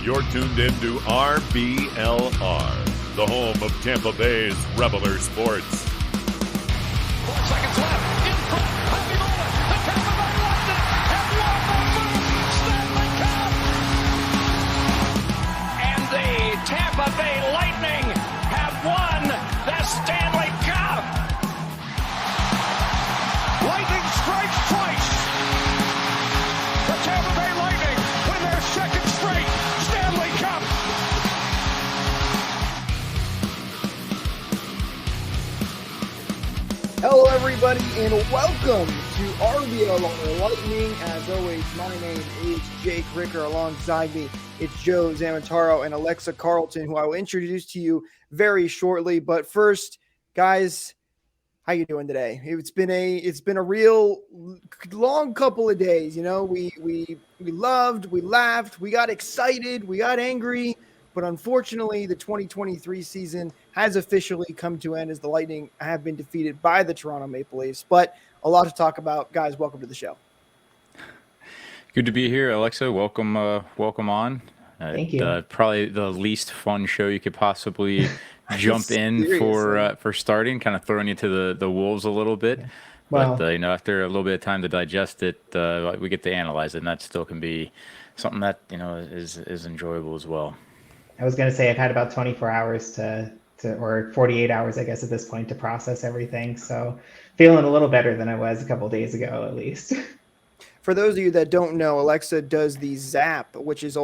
You're tuned into RBLR, the home of Tampa Bay's RBLR Sports. 4 seconds left. In front. Happy moment. The Tampa Bay Lightning have won the first Stanley Cup. And the Tampa Bay Lightning have won the Stanley Cup. Lightning strikes twice. The Tampa Bay Lightning win their second straight Stanley Cup. Hello, everybody, and welcome to RBLR Lightning. As always, my name is Jake Ricker. Alongside me, it's Joe Zamantaro and Alexa Carlton, who I will introduce to you very shortly. But first, guys, how you doing today? It's been a real long couple of days. You know, we loved, we laughed, we got excited, we got angry. But unfortunately, the 2023 season has officially come to an end as the Lightning have been defeated by the Toronto Maple Leafs. But a lot to talk about. Guys, welcome to the show. Good to be here, Alexa. Welcome on. Thank you. Probably the least fun show you could possibly jump in for starting, kind of throwing you to the wolves a little bit. Yeah. Well, But after a little bit of time to digest it, we get to analyze it, and that still can be something that is enjoyable as well. I was going to say I've had about 24 hours or 48 hours, I guess, at this point to process everything. So feeling a little better than I was a couple of days ago, at least. For those of you that don't know, Alexa does the Zap, which is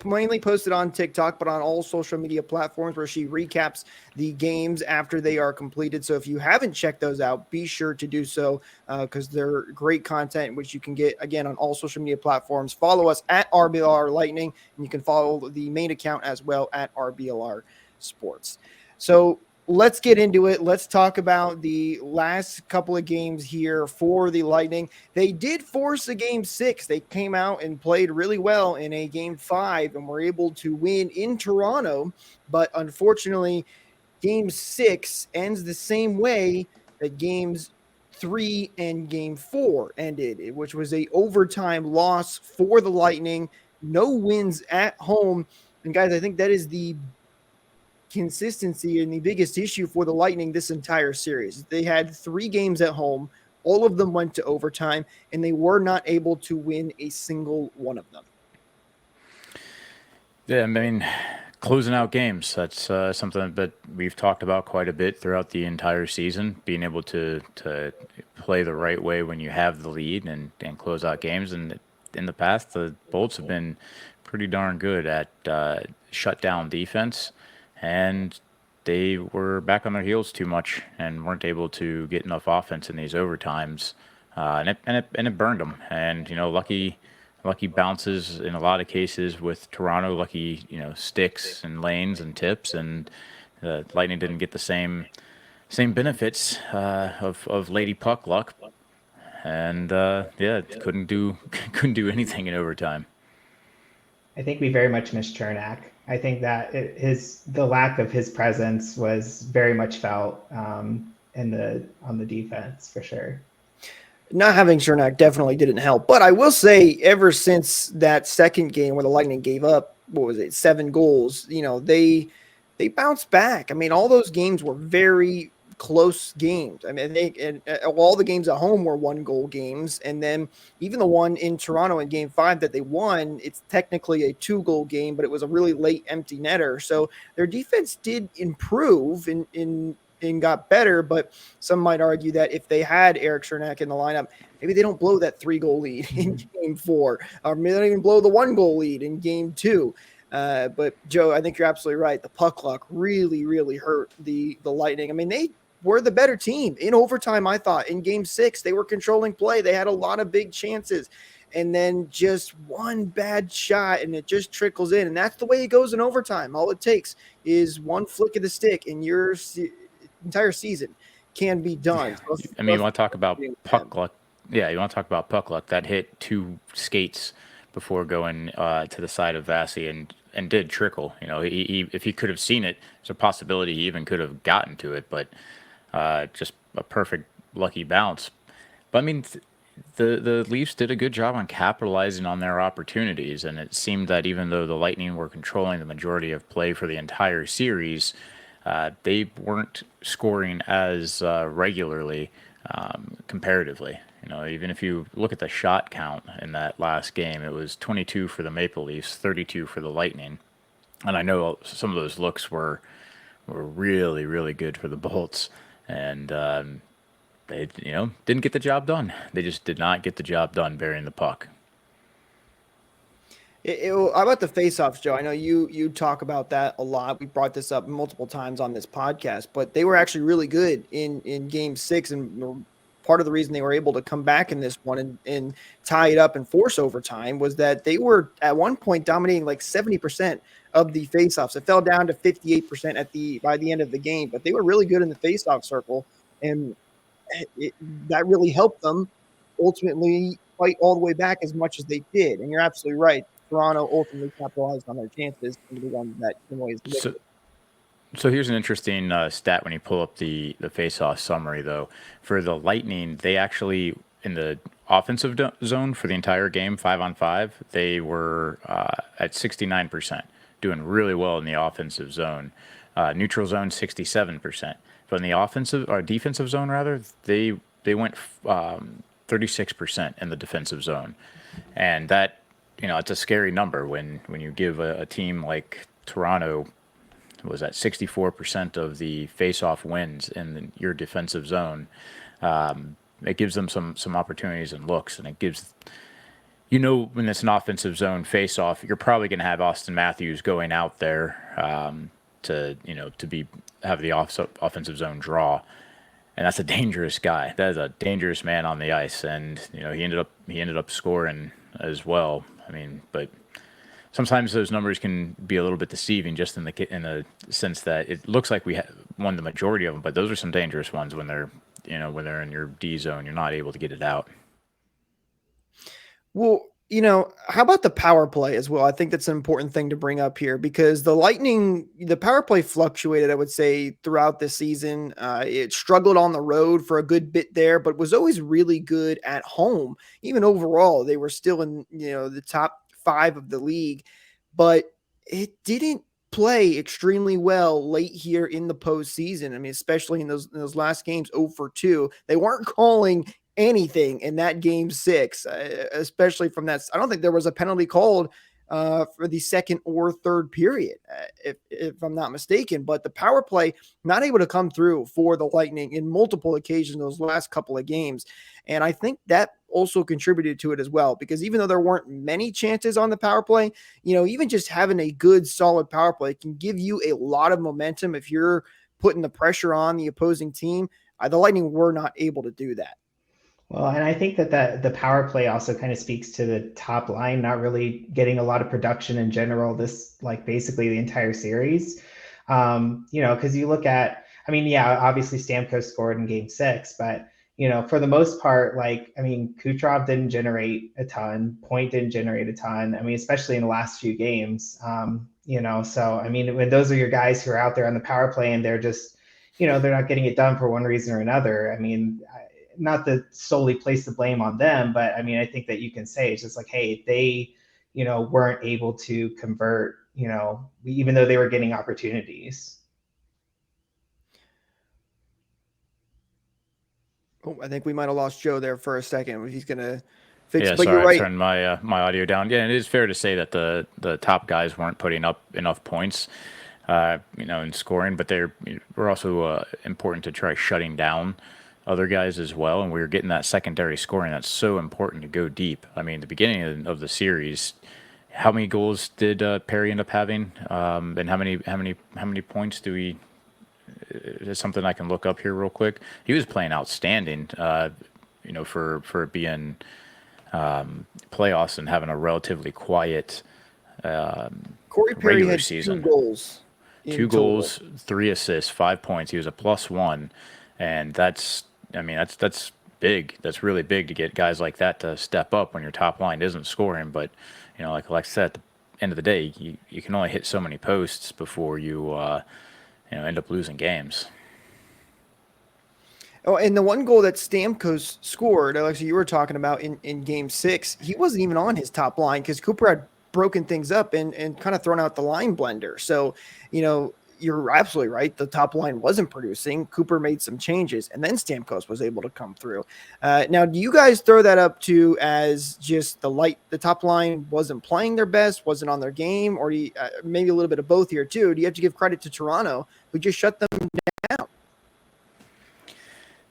mainly posted on TikTok, but on all social media platforms, where she recaps the games after they are completed. So if you haven't checked those out, be sure to do so because they're great content, which you can get, again, on all social media platforms. Follow us at RBLR Lightning, and you can follow the main account as well at RBLR Sports. So let's get into it. Let's talk about the last couple of games here for the Lightning. They did force a game 6. They came out and played really well in a game 5 and were able to win in Toronto. But unfortunately, game 6 ends the same way that games 3 and game 4 ended, which was a overtime loss for the Lightning. No wins at home. And guys, I think that is the consistency and the biggest issue for the Lightning this entire series. They had 3 games at home. All of them went to overtime, and they were not able to win a single one of them. Yeah, I mean, closing out games, that's something that we've talked about quite a bit throughout the entire season, being able to play the right way when you have the lead and close out games. And in the past, the Bolts have been pretty darn good at shutdown defense. And they were back on their heels too much and weren't able to get enough offense in these overtimes, and it burned them. And lucky bounces in a lot of cases with Toronto, lucky sticks and lanes and tips, and the Lightning didn't get the same benefits of Lady Puck luck, and couldn't do anything in overtime. I think we very much missed Chernak. I think that the lack of his presence was very much felt on the defense for sure. Not having Chernak definitely didn't help. But I will say, ever since that second game where the Lightning gave up, 7 goals, they bounced back. I mean, all those games were very close games. I mean, all the games at home were 1-goal games, and then even the one in Toronto in game 5 that they won, it's technically a 2-goal game, but it was a really late empty netter. So their defense did improve and got better, but some might argue that if they had Erik Chernak in the lineup, maybe they don't blow that 3-goal lead in game 4, or maybe they don't even blow the 1-goal lead in game 2. But Joe, I think you're absolutely right. The puck luck really, really hurt the Lightning. I mean, they were the better team in overtime. I thought in game 6, they were controlling play. They had a lot of big chances, and then just one bad shot and it just trickles in. And that's the way it goes in overtime. All it takes is one flick of the stick and your entire season can be done. Yeah. I mean, you want to talk about puck luck. Yeah, you want to talk about puck luck. That hit 2 skates before going to the side of Vasi and did trickle. He if he could have seen it, there's a possibility he even could have gotten to it, but just a perfect lucky bounce. But I mean, the Leafs did a good job on capitalizing on their opportunities, and it seemed that even though the Lightning were controlling the majority of play for the entire series, they weren't scoring as regularly comparatively. Even if you look at the shot count in that last game, it was 22 for the Maple Leafs, 32 for the Lightning, and I know some of those looks were really, really good for the Bolts, and they, didn't get the job done. They just did not get the job done burying the puck. How about the face-offs, Joe? I know you talk about that a lot. We brought this up multiple times on this podcast, but they were actually really good in Game 6, and part of the reason they were able to come back in this one and tie it up and force overtime was that they were at one point dominating like 70% of the face-offs. It fell down to 58% by the end of the game, but they were really good in the face-off circle, and that really helped them ultimately fight all the way back as much as they did. And you're absolutely right. Toronto ultimately capitalized on their chances and the ones that Illinois So, so here's an interesting stat when you pull up the face-off summary, though. For the Lightning, they actually, in the offensive zone for the entire game, 5-on-5, they were at 69%, doing really well in the offensive zone. Neutral zone, 67%. But in the offensive or defensive zone, rather, they went 36% in the defensive zone, and that, it's a scary number when you give a team like Toronto was at 64% of the face-off wins in your defensive zone. It gives them some opportunities and looks, and it gives when it's an offensive zone face-off, you're probably going to have Austin Matthews going out there to have the offensive zone draw, and that's a dangerous guy. That is a dangerous man on the ice, and he ended up scoring as well. I mean, but sometimes those numbers can be a little bit deceiving, just in the sense that it looks like we won the majority of them, but those are some dangerous ones when they're in your D zone, you're not able to get it out. Well, how about the power play as well? I think that's an important thing to bring up here because the Lightning, the power play fluctuated, I would say, throughout the season. It struggled on the road for a good bit there, but was always really good at home. Even overall, they were still in, the top 5 of the league, but it didn't play extremely well late here in the postseason. I mean, especially in those last games, 0-for-2. They weren't calling anything in that Game 6, especially from that. I don't think there was a penalty called for the second or third period, if I'm not mistaken. But the power play not able to come through for the Lightning in multiple occasions those last couple of games, and I think that also contributed to it as well, because even though there weren't many chances on the power play, even just having a good solid power play can give you a lot of momentum if you're putting the pressure on the opposing team. The Lightning were not able to do that. Well, and I think that the power play also kind of speaks to the top line not really getting a lot of production in general this, like, basically the entire series. Because you look at, obviously Stamkos scored in Game 6, but for the most part, Kucherov didn't generate a ton, Point didn't generate a ton. Especially in the last few games. So when those are your guys who are out there on the power play and they're just, they're not getting it done for one reason or another. Not to solely place the blame on them, but I think that you can say it's just like, hey, they, weren't able to convert, even though they were getting opportunities. Oh, I think we might have lost Joe there for a second. He's gonna fix. Yeah, But sorry, you're right. I turned my audio down. Yeah, it is fair to say that the top guys weren't putting up enough points, in scoring, but were also important to try shutting down other guys as well, and we were getting that secondary scoring that's so important to go deep. The beginning of the series, how many goals did Perry end up having, and how many points do we? Is something I can look up here real quick. He was playing outstanding, for being playoffs and having a relatively quiet Corey Perry regular had season. 2 goals. 2 goals, 3 assists, 5 points. He was a +1, and that's big. That's really big to get guys like that to step up when your top line isn't scoring. But like I said, at the end of the day, you can only hit so many posts before you end up losing games. Oh, and the one goal that Stamkos scored, Alexa, you were talking about in game 6, he wasn't even on his top line because Cooper had broken things up and kind of thrown out the line blender. So, you're absolutely right. The top line wasn't producing. Cooper made some changes, and then Stamkos was able to come through. Now, do you guys throw that up to as just the top line wasn't playing their best, wasn't on their game, or maybe a little bit of both here too? Do you have to give credit to Toronto, who just shut them down?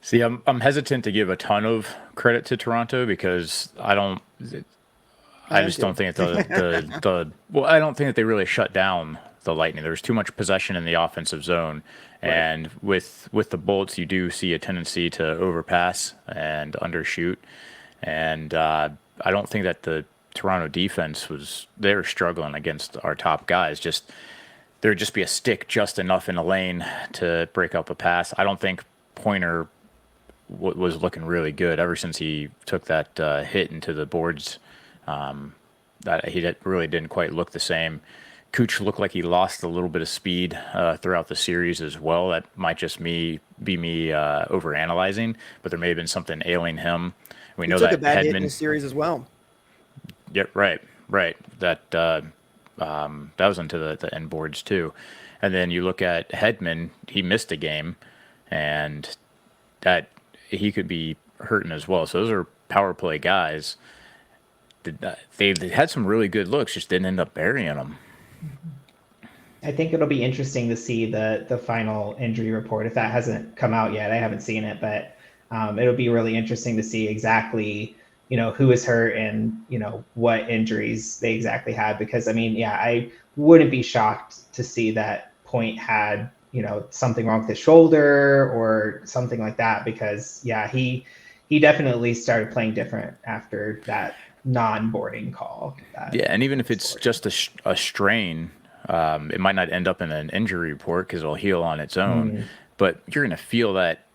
See, I'm hesitant to give a ton of credit to Toronto because I just don't think that I don't think that they really shut down the Lightning. There's too much possession in the offensive zone, and with the Bolts, you do see a tendency to overpass and undershoot, and I don't think that the Toronto defense they were struggling against our top guys. Just there would just be a stick just enough in the lane to break up a pass. I don't think Pointer was looking really good ever since he took that hit into the boards. That he really didn't quite look the same. Cooch looked like he lost a little bit of speed throughout the series as well. That might just be me overanalyzing, but there may have been something ailing him. We know took that a bad Hedman hit in the series as well. Yeah, right. That was into the end boards too. And then you look at Hedman; he missed a game, and that he could be hurting as well. So those are power play guys. They had some really good looks, just didn't end up burying them. I think it'll be interesting to see the final injury report if that hasn't come out yet. I haven't seen it, but it'll be really interesting to see exactly who is hurt and what injuries they exactly had. Because I wouldn't be shocked to see that Point had something wrong with his shoulder or something like that. Because he definitely started playing different after that non-boarding call. And even if it's just a strain, it might not end up in an injury report because it'll heal on its own. But you're going to feel that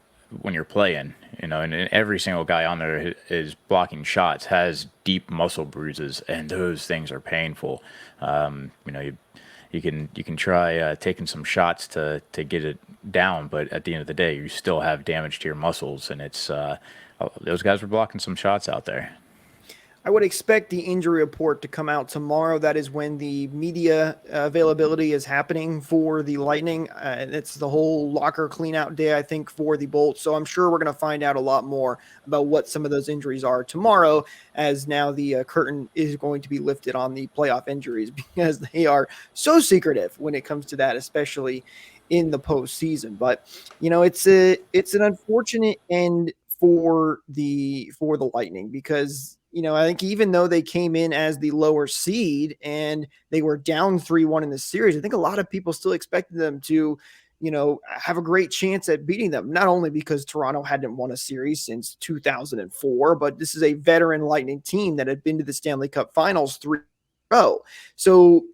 when you're playing, and every single guy on there is blocking shots has deep muscle bruises, and those things are painful. You can try taking some shots to get it down, but at the end of the day, you still have damage to your muscles, and it's those guys were blocking some shots out there. I would expect the injury report to come out tomorrow. That is when the media availability is happening for the Lightning. It's the whole locker cleanout day, I think, for the Bolts. So I'm sure we're going to find out a lot more about what some of those injuries are tomorrow, as now the curtain is going to be lifted on the playoff injuries because they are so secretive when it comes to that, especially in the postseason. But it's an unfortunate end for the Lightning because I think even though they came in as the lower seed and they were down 3-1 in the series, I think a lot of people still expected them to, have a great chance at beating them. Not only because Toronto hadn't won a series since 2004, but this is a veteran Lightning team that had been to the Stanley Cup Finals 3 in a row. So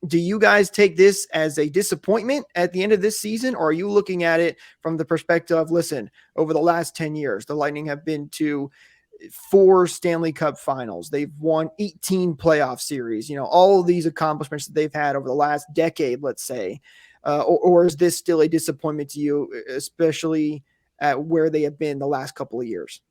do you guys take this as a disappointment at the end of this season, or are you looking at it from the perspective of, listen, over the last 10 years, the Lightning have been to 4 Stanley Cup Finals. They've won 18 playoff series, all of these accomplishments that they've had over the last decade, let's say, or is this still a disappointment to you, especially at where they have been the last couple of years?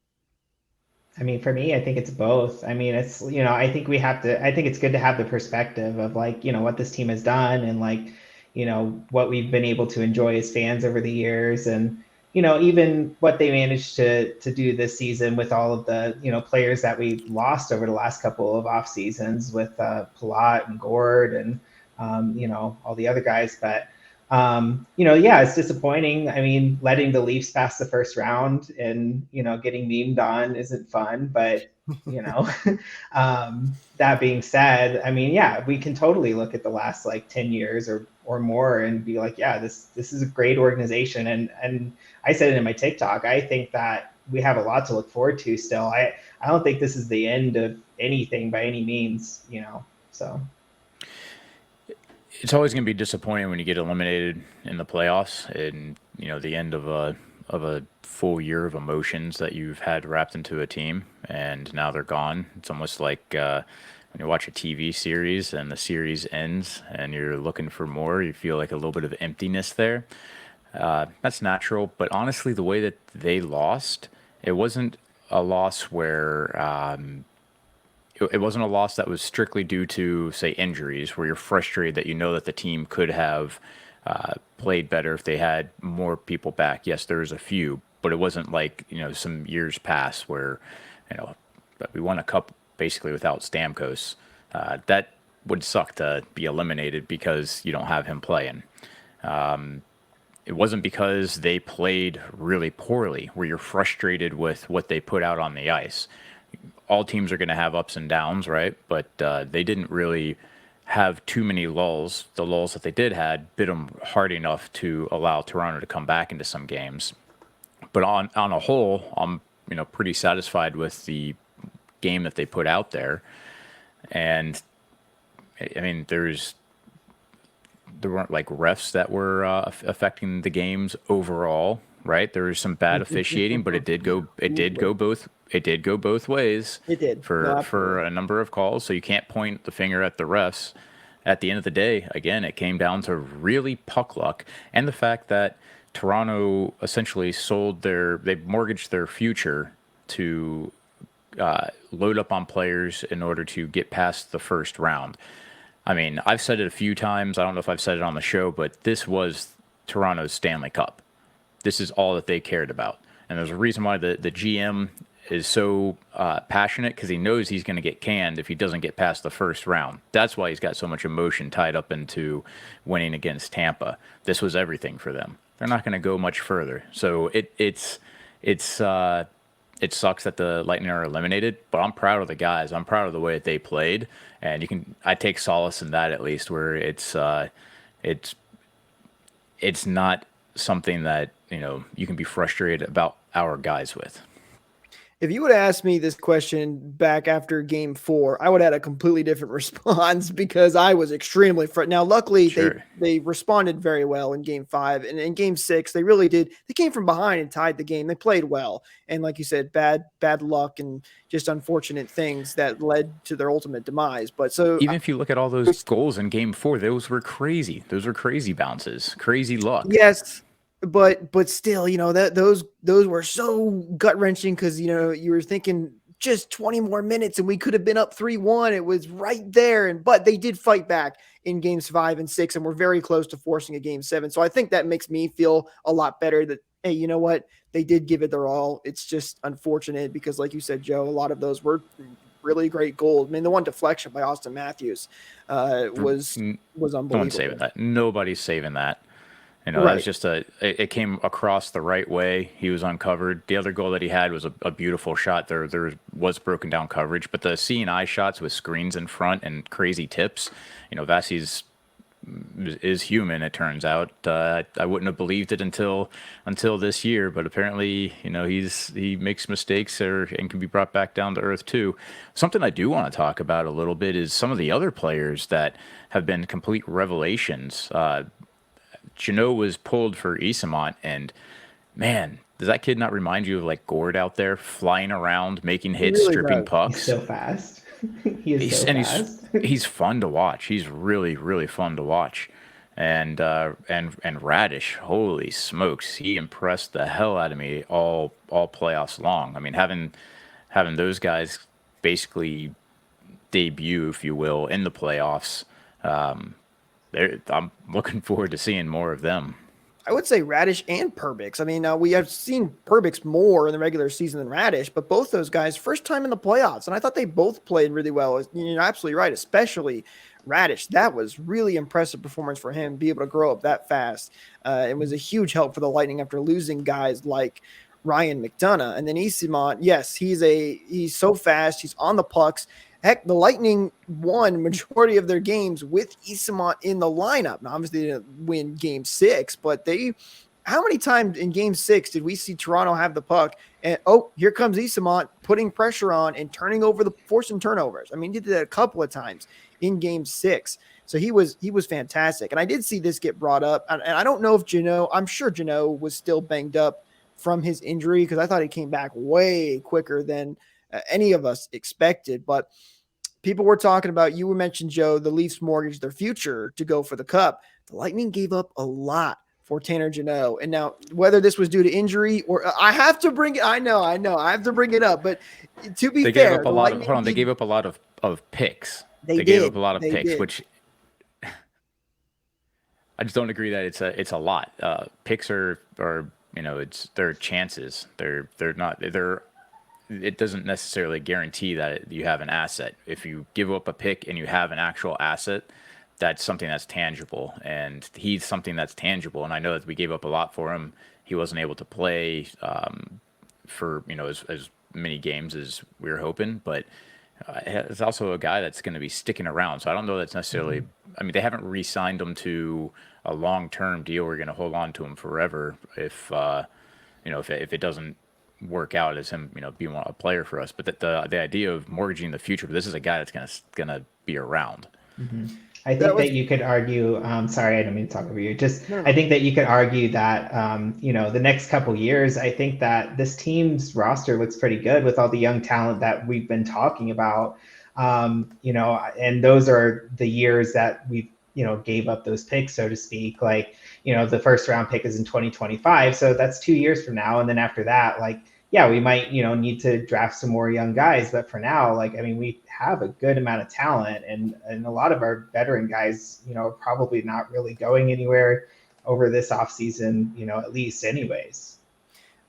For me, I think it's both. It's, I think it's good to have the perspective of what this team has done and what we've been able to enjoy as fans over the years. And, even what they managed to do this season with all of the, players that we lost over the last couple of off seasons with Palat and Gord and, all the other guys. But, it's disappointing. Letting the Leafs pass the first round and, getting memed on isn't fun. But, that being said, we can totally look at the last 10 years or more and be like, this is a great organization. And I said it in my TikTok. I think that we have a lot to look forward to still. I don't think this is the end of anything by any means, so. It's always going to be disappointing when you get eliminated in the playoffs and, the end of a full year of emotions that you've had wrapped into a team and now they're gone. It's almost like when you watch a TV series and the series ends and you're looking for more, you feel like a little bit of emptiness there. That's natural, but honestly, the way that they lost, it wasn't a loss where it wasn't a loss that was strictly due to, say, injuries, where you're frustrated that you know that the team could have played better if they had more people back. Yes, there was a few, but it wasn't like, some years past where, you know, we won a cup basically without Stamkos. That would suck to be eliminated because you don't have him playing. It wasn't because they played really poorly, where you're frustrated with what they put out on the ice. All teams are going to have ups and downs, right? But they didn't really have too many lulls. The lulls that they did had bit them hard enough to allow Toronto to come back into some games. But on a whole, I'm pretty satisfied with the game that they put out there. And I mean, there weren't like refs that were affecting the games overall, right? There was some bad officiating, but it did go both ways. It did. For a number of calls. So you can't point the finger at the refs. At the end of the day, again, it came down to really puck luck and the fact that Toronto essentially they mortgaged their future to load up on players in order to get past the first round. I mean, I've said it a few times. I don't know if I've said it on the show, but this was Toronto's Stanley Cup. This is all that they cared about. And there's a reason why the GM is so passionate, because he knows he's going to get canned if he doesn't get past the first round. That's why he's got so much emotion tied up into winning against Tampa. This was everything for them. They're not going to go much further. So it sucks that the Lightning are eliminated, but I'm proud of the guys. I'm proud of the way that they played, and I take solace in that, at least, where it's not something that you can be frustrated about our guys with. If you would have asked me this question back after game 4, I would have had a completely different response because I was extremely frustrated. Now, luckily, Sure. they responded very well in game 5. And in game 6, they really did. They came from behind and tied the game. They played well. And like you said, bad luck and just unfortunate things that led to their ultimate demise. But so even if you look at all those goals in game 4, those were crazy. Those were crazy bounces, crazy luck. yes. But still, that those were so gut wrenching because you were thinking just 20 more minutes and we could have been up 3-1. It was right there, but they did fight back in games 5 and 6, and we're very close to forcing a game 7. So I think that makes me feel a lot better that, hey, you know what, they did give it their all. It's just unfortunate because, like you said, Joe, a lot of those were really great goals. I mean, the one deflection by Austin Matthews was unbelievable. No one's saving that. Nobody's saving that. That Right. was just it came across the right way. He was uncovered. The other goal that he had was a beautiful shot. There was broken down coverage, but the C&I shots with screens in front and crazy tips, Vasi's is human, it turns out. I wouldn't have believed it until this year, but apparently, he makes mistakes and can be brought back down to earth too. Something I do want to talk about a little bit is some of the other players that have been complete revelations. Jeannot was pulled for Isamont, and man, does that kid not remind you of like Gord out there flying around, making hits, really stripping does. pucks? He's so fast. He's He's fun to watch. He's really, really fun to watch. And Radish, holy smokes, he impressed the hell out of me all playoffs long. I mean, having those guys basically debut, if you will, in the playoffs. I'm looking forward to seeing more of them. I would say Radish and Perbix. I mean, we have seen Perbix more in the regular season than Radish, but both those guys, first time in the playoffs, and I thought they both played really well. You're absolutely right, especially Radish. That was really impressive performance for him, be able to grow up that fast. It was a huge help for the Lightning after losing guys like Ryan McDonough. And then Isamont, yes, he's so fast. He's on the pucks. Heck, the Lightning won majority of their games with Isamont in the lineup. Now, obviously, they didn't win Game 6, but how many times in Game 6 did we see Toronto have the puck and, here comes Isamont putting pressure on and forcing turnovers? I mean, he did that a couple of times in Game 6. So he was fantastic. And I did see this get brought up. And I don't know if I'm sure Jeannot was still banged up from his injury because I thought he came back way quicker than any of us expected. But people were talking about, you mentioned, Joe, the Leafs mortgaged their future to go for the cup. The Lightning gave up a lot for Tanner Jeannot. And now, whether this was due to injury or I have to bring it, I know, I have to bring it up. But to be They fair, gave up a lot of. Hold on, they gave up a lot of picks. They gave up a lot of picks, which I just don't agree that it's a lot. Picks are it's their chances. They're not. It doesn't necessarily guarantee that you have an asset. If you give up a pick and you have an actual asset, that's something that's tangible, and he's something that's tangible. And I know that we gave up a lot for him. He wasn't able to play for as many games as we were hoping, but it's also a guy that's going to be sticking around. So I don't know that's necessarily. I mean, they haven't re-signed him to a long-term deal. We're going to hold on to him forever if if it doesn't work out as him being a player for us. But the idea of mortgaging the future, this is a guy that's gonna be around. Mm-hmm. I think that you could argue. Sorry, I don't mean to talk over you. No. I think that you could argue that the next couple years, I think that this team's roster looks pretty good with all the young talent that we've been talking about. And those are the years that we gave up those picks, so to speak. Like the first round pick is in 2025, so that's 2 years from now, and then after that, we might need to draft some more young guys, but for now, we have a good amount of talent, and a lot of our veteran guys are probably not really going anywhere over this offseason, at least anyways.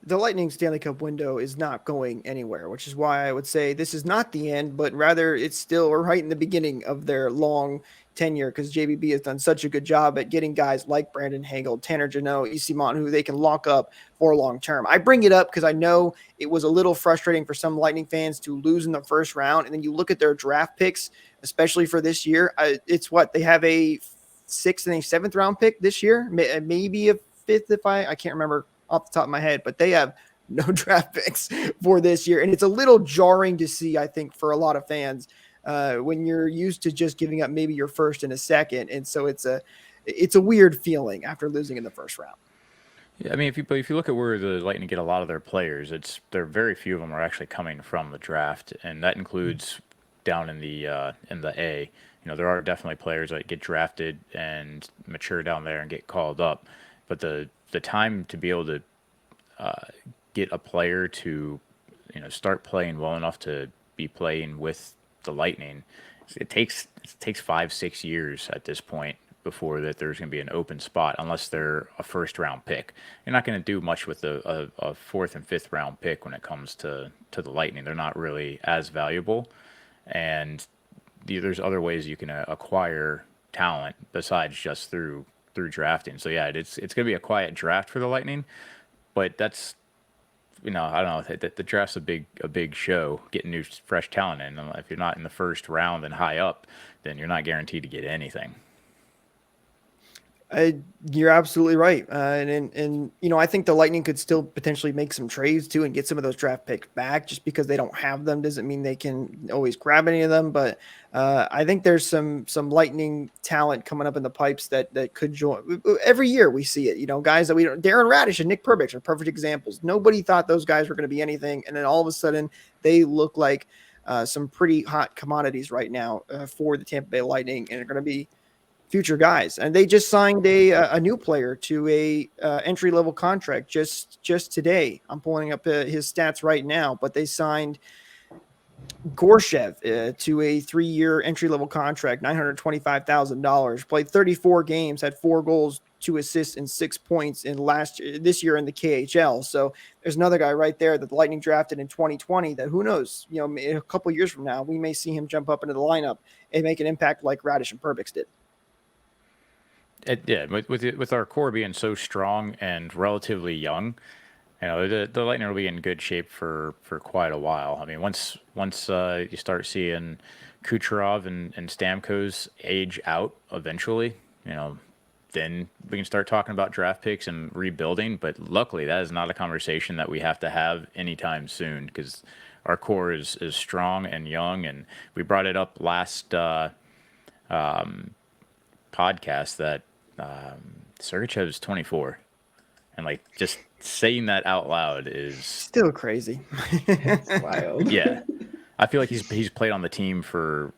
The Lightning Stanley Cup window is not going anywhere, which is why I would say this is not the end, but rather it's still right in the beginning of their long tenure, because JBB has done such a good job at getting guys like Brandon Hagel, Tanner Jeannot, Isimon, who they can lock up for long term. I bring it up because I know it was a little frustrating for some Lightning fans to lose in the first round, and then you look at their draft picks, especially for this year. It's what they have: a 6th and a 7th round pick this year, maybe a 5th if I can't remember off the top of my head, but they have no draft picks for this year. And it's a little jarring to see, I think, for a lot of fans when you're used to just giving up maybe your 1st and a 2nd. And so it's a weird feeling after losing in the first round. Yeah, I mean, if you look at where the Lightning get a lot of their players, there very few of them are actually coming from the draft, and that includes down in the A. There are definitely players that get drafted and mature down there and get called up, but the time to be able to get a player to start playing well enough to be playing with the Lightning, it takes 5-6 years at this point before that there's going to be an open spot, unless they're a 1st round pick. You're not going to do much with a 4th and 5th round pick when it comes to the Lightning. They're not really as valuable, and there's other ways you can acquire talent besides just through drafting. So yeah, it's going to be a quiet draft for the Lightning, but that's I don't know, the draft's a big show, getting new fresh talent in. If you're not in the 1st round and high up, then you're not guaranteed to get anything. You're absolutely right. And I think the Lightning could still potentially make some trades too and get some of those draft picks back. Just because they don't have them doesn't mean they can always grab any of them. But I think there's some Lightning talent coming up in the pipes that could join. Every year we see it, guys that we don't. Darren Radish and Nick Perbix are perfect examples. Nobody thought those guys were going to be anything. And then all of a sudden they look like some pretty hot commodities right now for the Tampa Bay Lightning, and are going to be future guys. And they just signed a new player to a entry-level contract just today. I'm pulling up his stats right now, but they signed Gorshev to a 3-year entry-level contract, $925,000, played 34 games, had 4 goals, 2 assists, and 6 points this year in the KHL. So there's another guy right there that the Lightning drafted in 2020 that, who knows, a couple years from now, we may see him jump up into the lineup and make an impact like Radish and Perbix did. With our core being so strong and relatively young, the Lightning will be in good shape for quite a while. I mean, once you start seeing Kucherov and Stamkos age out eventually, then we can start talking about draft picks and rebuilding. But luckily, that is not a conversation that we have to have anytime soon, because our core is strong and young. And we brought it up last podcast that Sergachev is 24, and just saying that out loud is still crazy. It's wild. Yeah, I feel like he's played on the team for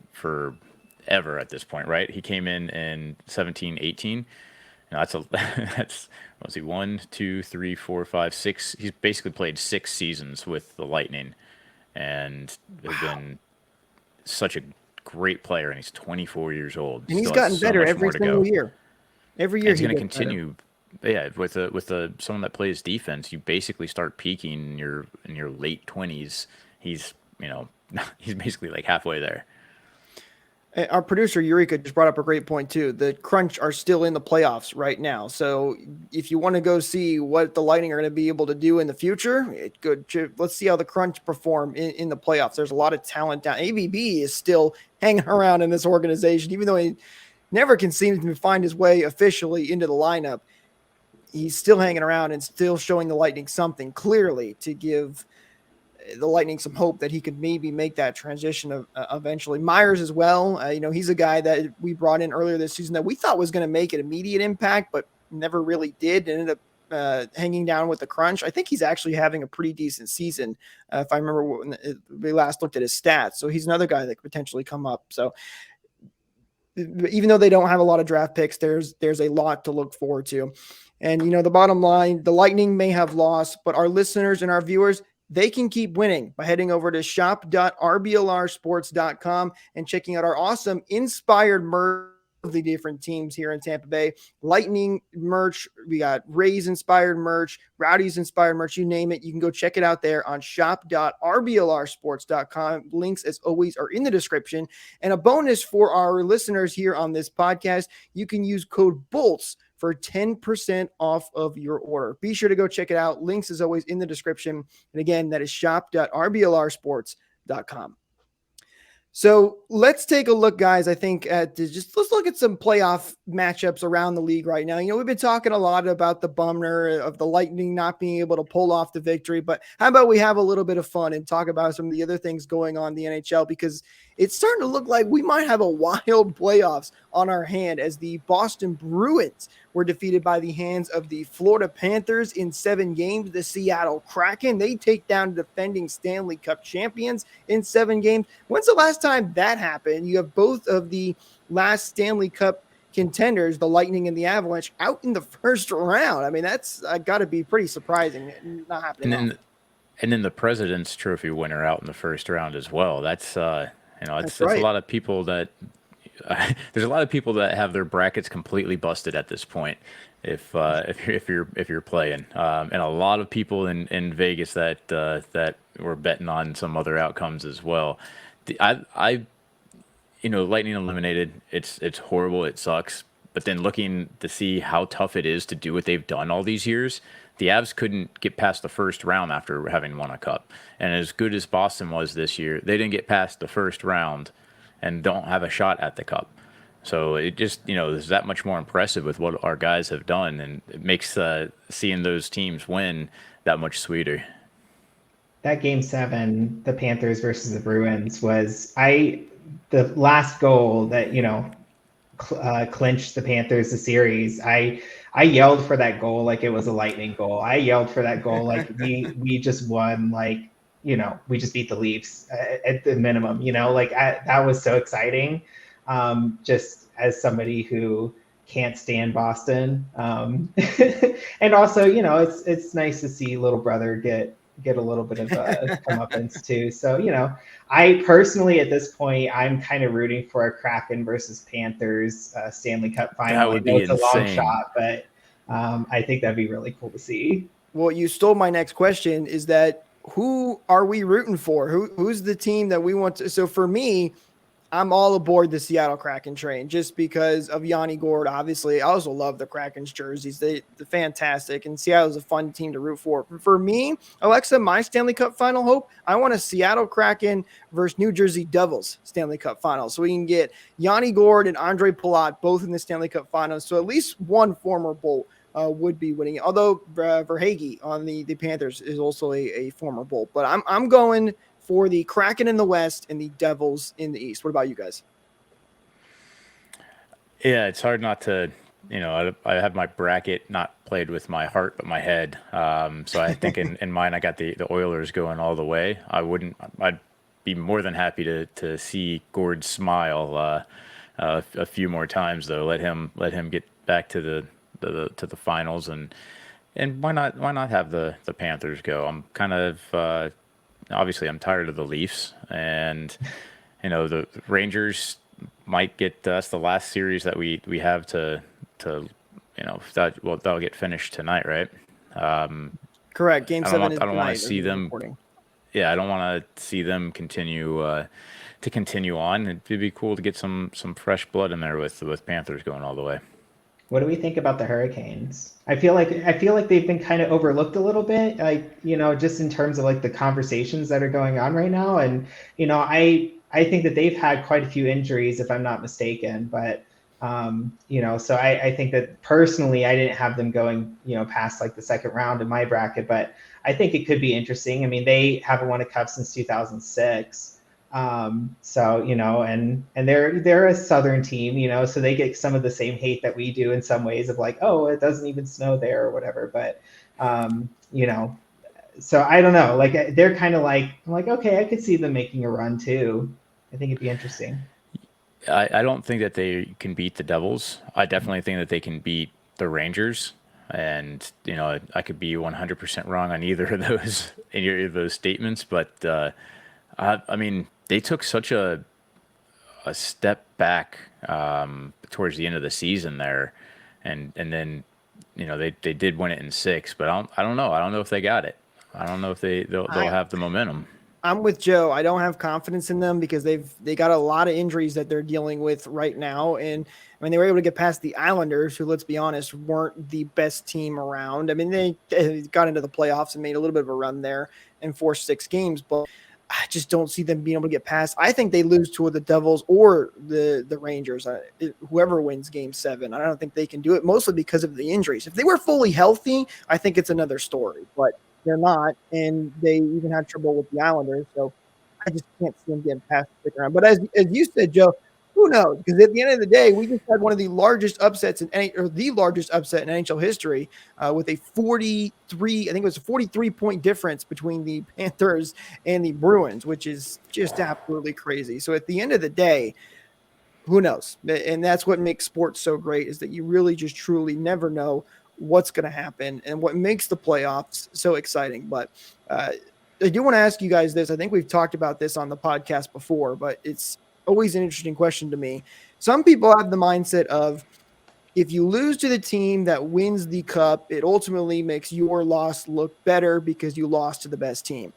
ever at this point, right? He came in 17-18, that's a that's let's see, 1, 2, 3, 4, 5, 6. He's basically played 6 seasons with the Lightning, and has been such a great player. And he's 24 years old. And he's Still has gotten so better much every more to single go. year. Every And year he's he going to gets better. continue. Yeah, with someone that plays defense, you basically start peaking in your late 20s. He's he's basically like halfway there. Our producer Eureka just brought up a great point too. The Crunch are still in the playoffs right now, so if you want to go see what the Lightning are going to be able to do in the future, let's see how the Crunch perform in the playoffs. There's a lot of talent down. ABB is still hanging around in this organization, even though he never can seem to find his way officially into the lineup. He's still hanging around and still showing the Lightning something clearly to give the Lightning some hope that he could maybe make that transition eventually. Myers as well. He's a guy that we brought in earlier this season that we thought was going to make an immediate impact, but never really did. Ended up hanging down with the Crunch. I think he's actually having a pretty decent season. If I remember when we last looked at his stats. So he's another guy that could potentially come up. So even though they don't have a lot of draft picks, there's a lot to look forward to. And, the bottom line, the Lightning may have lost, but our listeners and our viewers, they can keep winning by heading over to shop.rblrsports.com and checking out our awesome inspired merch of the different teams here in Tampa Bay. Lightning merch, we got Rays inspired merch, Rowdy's inspired merch, you name it. You can go check it out there on shop.rblrsports.com. Links, as always, are in the description. And a bonus for our listeners here on this podcast, you can use code BOLTS for 10% off of your order. Be sure to go check it out. Links, as always, in the description. And again, that is shop.rblrsports.com. So let's take a look, guys. I think let's look at some playoff matchups around the league right now. We've been talking a lot about the bummer of the Lightning not being able to pull off the victory, but how about we have a little bit of fun and talk about some of the other things going on in the NHL, because it's starting to look like we might have a wild playoffs on our hand as the Boston Bruins were defeated by the hands of the Florida Panthers in 7 games. The Seattle Kraken, they take down defending Stanley Cup champions in 7 games. When's the last time that happened? You have both of the last Stanley Cup contenders, the Lightning and the Avalanche, out in the first round. I mean, that's got to be pretty surprising. Not happening. And then the President's Trophy winner out in the first round as well. That's that's right. a lot of people that there's a lot of people that have their brackets completely busted at this point. If you're playing, and a lot of people in Vegas that were betting on some other outcomes as well. Lightning eliminated. It's horrible. It sucks. But then looking to see how tough it is to do what they've done all these years, the Avs couldn't get past the first round after having won a cup. And as good as Boston was this year, they didn't get past the first round and don't have a shot at the cup. So it just, is that much more impressive with what our guys have done, and it makes seeing those teams win that much sweeter. That Game 7, the Panthers versus the Bruins, was the last goal that clinched the Panthers the series. I yelled for that goal like it was a Lightning goal. I yelled for that goal like we just won, like we just beat the Leafs at the minimum. That was so exciting. Just as somebody who can't stand Boston, and also it's nice to see little brother get a little bit of comeuppance too. So I personally at this point I'm kind of rooting for a Kraken versus Panthers Stanley Cup final. That would be it's insane. a long shot, but I think that'd be really cool to see. Well, you stole my next question. Is that who are we rooting for? Who's the team that we want to? So for me, I'm all aboard the Seattle Kraken train just because of Yanni Gourde. Obviously, I also love the Kraken's jerseys. They're fantastic, and Seattle's a fun team to root for. For me, Alexa, my Stanley Cup final hope, I want a Seattle Kraken versus New Jersey Devils Stanley Cup final. So we can get Yanni Gourde and Andre Palat both in the Stanley Cup finals. So at least one former Bolt would be winning it. Although Verhaeghe on the Panthers is also a former Bolt. But I'm going for the Kraken in the West and the Devils in the East. What about you guys? Yeah, it's hard not to, I have my bracket not played with my heart, but my head. So I think in mine, I got the Oilers going all the way. I'd be more than happy to see Gord smile a few more times, though. Let him get back to to the finals, and why not have the Panthers go? I'm kind of obviously I'm tired of the Leafs, and the Rangers might get that's the last series that we have to that'll get finished tonight, right? Correct. Game 7 is I don't want tonight to as see we're them. recording. Yeah, I don't want to see them continue on. It'd be cool to get some fresh blood in there with Panthers going all the way. What do we think about the Hurricanes? I feel like they've been kind of overlooked a little bit, like, just in terms of like the conversations that are going on right now. And I think that they've had quite a few injuries, if I'm not mistaken. But so I think that personally, I didn't have them going, past like the second round in my bracket. But I think it could be interesting. I mean, they haven't won a cup since 2006. So and they're a Southern team, so they get some of the same hate that we do in some ways of like, oh, it doesn't even snow there or whatever. But so I don't know, like they're kind of like, I'm like, okay, I could see them making a run too. I think it'd be interesting. I don't think that they can beat the Devils. I definitely think that they can beat the Rangers. And I could be 100% wrong on either of those statements, but I mean, they took such a step back towards the end of the season there, and then they did win it in 6, but I don't know. I don't know if they got it. I don't know if they'll have the momentum. I'm with Joe. I don't have confidence in them because they got a lot of injuries that they're dealing with right now. And I mean, they were able to get past the Islanders, who, let's be honest, weren't the best team around. I mean, they got into the playoffs and made a little bit of a run there and forced 6 games, but I just don't see them being able to get past. I think they lose to the Devils or the Rangers. Whoever wins Game 7, I don't think they can do it, mostly because of the injuries. If they were fully healthy, I think it's another story. But they're not, and they even had trouble with the Islanders. So I just can't see them getting past the second round. But as you said, Joe, who knows? Because at the end of the day, we just had one of the largest upsets the largest upset in NHL history with a 43, I think it was a 43-point difference between the Panthers and the Bruins, which is just absolutely crazy. So at the end of the day, who knows? And that's what makes sports so great, is that you really just truly never know what's going to happen and what makes the playoffs so exciting. But I do want to ask you guys this. I think we've talked about this on the podcast before, but it's always an interesting question to me. Some people have the mindset of, if you lose to the team that wins the cup, it ultimately makes your loss look better because you lost to the best team.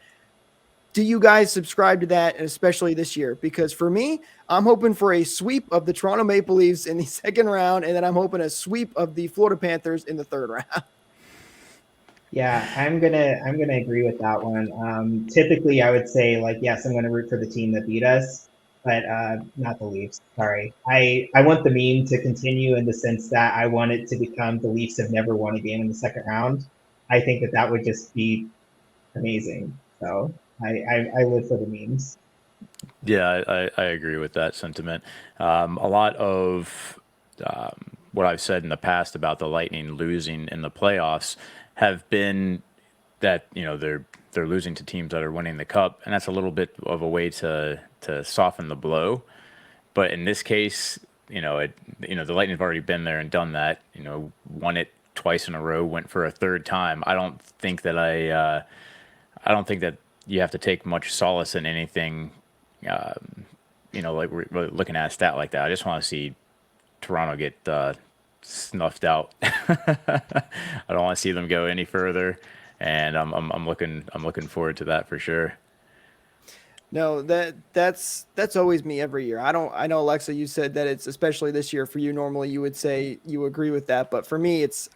Do you guys subscribe to that, and especially this year? Because for me, I'm hoping for a sweep of the Toronto Maple Leafs in the second round, and then I'm hoping a sweep of the Florida Panthers in the third round. Yeah, I'm gonna agree with that one. Typically, I would say, like, yes, I'm gonna root for the team that beat us, but not the Leafs. Sorry, I want the meme to continue in the sense that I want it to become the Leafs have never won a game in the second round. I think that would just be amazing. So I live for the memes. Yeah, I agree with that sentiment. A lot of what I've said in the past about the Lightning losing in the playoffs have been that they're losing to teams that are winning the cup, and that's a little bit of a way to soften the blow. But in this case, the Lightning have already been there and done that. Won it twice in a row, went for a third time. I don't think that you have to take much solace in anything. Like we're looking at a stat like that. I just want to see Toronto get snuffed out. I don't want to see them go any further, and I'm looking forward to that for sure. No, that's always me every year. I know, Alexa, you said that it's especially this year for you. Normally you would say you agree with that, but for me, it's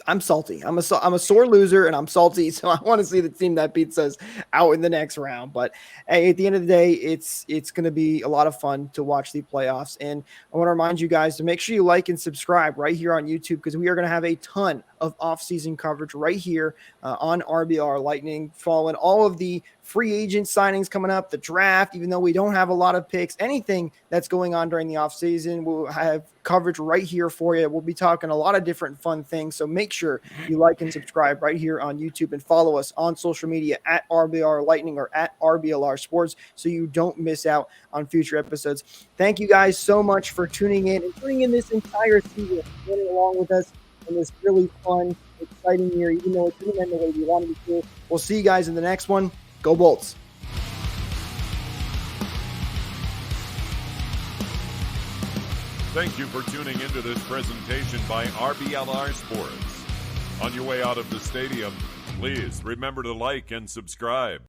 I'm salty. I'm a sore loser, and I'm salty. So I want to see the team that beats us out in the next round. But hey, at the end of the day, it's going to be a lot of fun to watch the playoffs. And I want to remind you guys to make sure you like and subscribe right here on YouTube, because we are going to have a ton of off-season coverage right here on RBLR Lightning, following all of the free agent signings coming up, the draft, even though we don't have a lot of picks, anything that's going on during the offseason, we'll have coverage right here for you. We'll be talking a lot of different fun things. So make sure you like and subscribe right here on YouTube and follow us on social media at RBLR Lightning or at RBLR Sports so you don't miss out on future episodes. Thank you guys so much for tuning in and tuning in this entire season, running along with us in this really fun, exciting year, even though it didn't end the way we wanted it to. We'll see you guys in the next one. Go Bolts. Thank you for tuning into this presentation by RBLR Sports. On your way out of the stadium, please remember to like and subscribe.